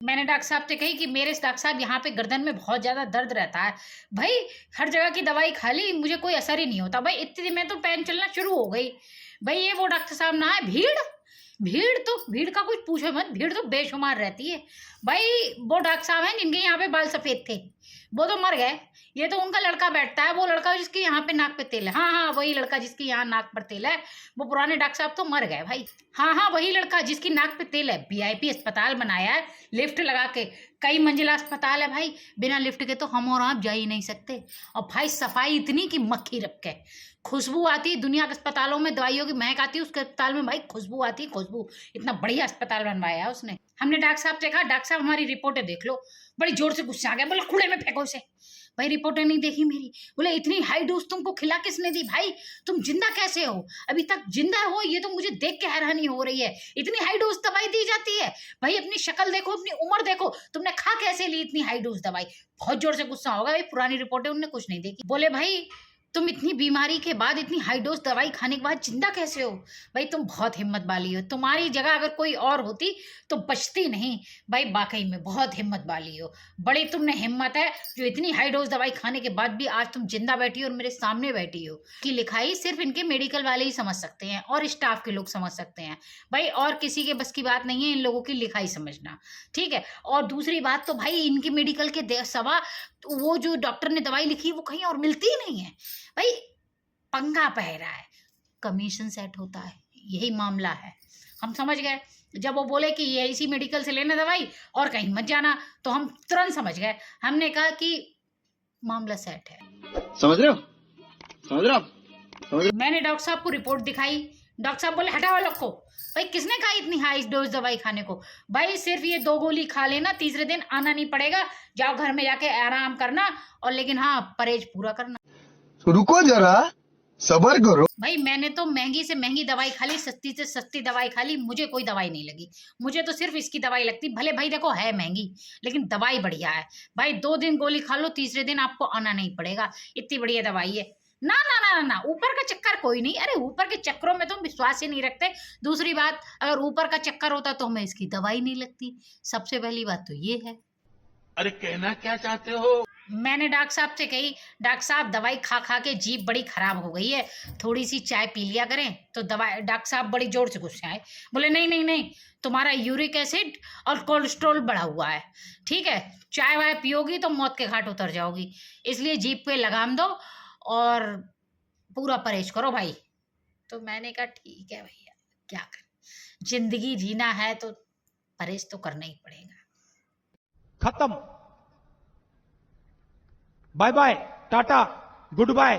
मैंने डॉक्टर साहब से कही कि मेरे डॉक्टर साहब यहाँ पे गर्दन में बहुत ज़्यादा दर्द रहता है। भाई हर जगह की दवाई खा ली, मुझे कोई असर ही नहीं होता। भाई इतनी दिन में तो पैन चलना शुरू हो गई। भाई ये वो डॉक्टर साहब ना है, भीड़ का कुछ पूछो मत, भीड़ तो बेशुमार रहती है। भाई वो डॉक्टर साहब हैं जिनके यहाँ पे बाल सफ़ेद थे, वो तो मर गए। ये तो उनका लड़का बैठता है, वो लड़का जिसके यहाँ पे नाक पे तेल है। हाँ हाँ, वही लड़का जिसके यहाँ नाक पर तेल है। वो पुराने डॉक्टर साहब तो मर गए भाई। हाँ हाँ, वही लड़का जिसकी नाक पे तेल है। वीआईपी अस्पताल बनाया है, लिफ्ट लगा के। कई मंजिला अस्पताल है भाई, बिना लिफ्ट के तो हम और आप जा ही नहीं सकते। और भाई सफाई इतनी कि मक्खी रख के खुशबू आती है। दुनिया के अस्पतालों में दवाइयों की महक आती है, उसके अस्पताल में भाई खुशबू आती है, खुशबू। इतना बढ़िया अस्पताल बनवाया है उसने। हमने डॉक्टर साहब से कहा, डॉक्टर साहब हमारी रिपोर्टें देख लो। बड़ी जोर से गुस्सा आ गया, बोला कूड़े में फेंको उसे। भाई रिपोर्टें नहीं देखी मेरी। बोले इतनी हाई डोज तुमको खिला किसने दी भाई, तुम जिंदा कैसे हो, अभी तक जिंदा हो, ये तो मुझे देख के हैरानी हो रही है। इतनी हाई डोज दवाई दी जाती है। भाई अपनी शक्ल देखो, अपनी उम्र देखो, तुमने खा कैसे ली इतनी हाई डोज दवाई। बहुत जोर से गुस्सा होगा भाई, पुरानी रिपोर्टें उन्होंने कुछ नहीं देखी। बोले भाई तुम इतनी बीमारी के बाद, इतनी हाई डोज दवाई खाने के बाद जिंदा कैसे हो। भाई तुम बहुत हिम्मत वाली हो, तुम्हारी जगह अगर कोई और होती तो बचती नहीं। भाई वाकई में बहुत हिम्मत वाली हो, बड़ी तुमने हिम्मत है जो इतनी हाई डोज दवाई खाने के बाद भी आज तुम जिंदा बैठी हो और मेरे सामने बैठी हो। की लिखाई सिर्फ इनके मेडिकल वाले ही समझ सकते हैं और स्टाफ के लोग समझ सकते हैं भाई, और किसी के बस की बात नहीं है इन लोगों की लिखाई समझना, ठीक है। और दूसरी बात तो भाई इनके मेडिकल के सवा वो जो डॉक्टर ने दवाई लिखी वो कहीं और मिलती ही नहीं है। भाई पंगा पह रहा है, कमीशन सेट होता है, यही मामला है। हम समझ गए जब वो बोले कि ये इसी मेडिकल से लेना दवाई और कहीं मत जाना, तो हम तुरंत समझ गए। हमने कहा कि मामला सेट है। समझ रहे हो, समझ रहे हो? मैंने डॉक्टर साहब को रिपोर्ट दिखाई, डॉक्टर साहब बोले हटाओ लोग को। भाई किसने कहा इतनी हाई डोज दवाई खाने को। भाई सिर्फ ये 2 गोली खा लेना, तीसरे दिन आना नहीं पड़ेगा, जाओ घर में जाके आराम करना। और लेकिन हाँ, परहेज पूरा करना। रुको जरा, सबर करो। भाई मैंने तो महंगी से महंगी दवाई खा ली, सस्ती से सस्ती दवाई खा ली, मुझे कोई दवाई नहीं लगी। मुझे तो सिर्फ इसकी दवाई लगती, भले भाई देखो है महंगी लेकिन दवाई बढ़िया है। भाई 2 दिन गोली खा लो, तीसरे दिन आपको आना नहीं पड़ेगा, इतनी बढ़िया दवाई है। ना ना ना ना, ऊपर का चक्कर कोई नहीं। अरे ऊपर के चक्करों में तो विश्वास ही नहीं रखते। दूसरी बात, अगर ऊपर का चक्कर होता तो हमें इसकी दवाई नहीं लगती। सबसे पहली बात तो ये है। अरे कहना क्या चाहते हो? मैंने डॉक्टर साहब से कही, डॉक्टर साहब दवाई खा खा के जीभ बड़ी खराब हो गई है, थोड़ी सी चाय पी लिया करें। तो दवाई डॉक्टर साहब बड़ी जोर से गुस्से आए, बोले नहीं नहीं नहीं, तुम्हारा यूरिक एसिड और कोलेस्ट्रॉल बढ़ा हुआ है, ठीक है, चाय वाय पियोगी तो मौत के घाट उतर जाओगी, इसलिए जीभ पे लगाम दो और पूरा परहेज करो भाई। तो मैंने कहा ठीक है भैया, क्या कर, जिंदगी जीना है तो परहेज तो करना ही पड़ेगा। खत्म, bye bye, tata, good bye.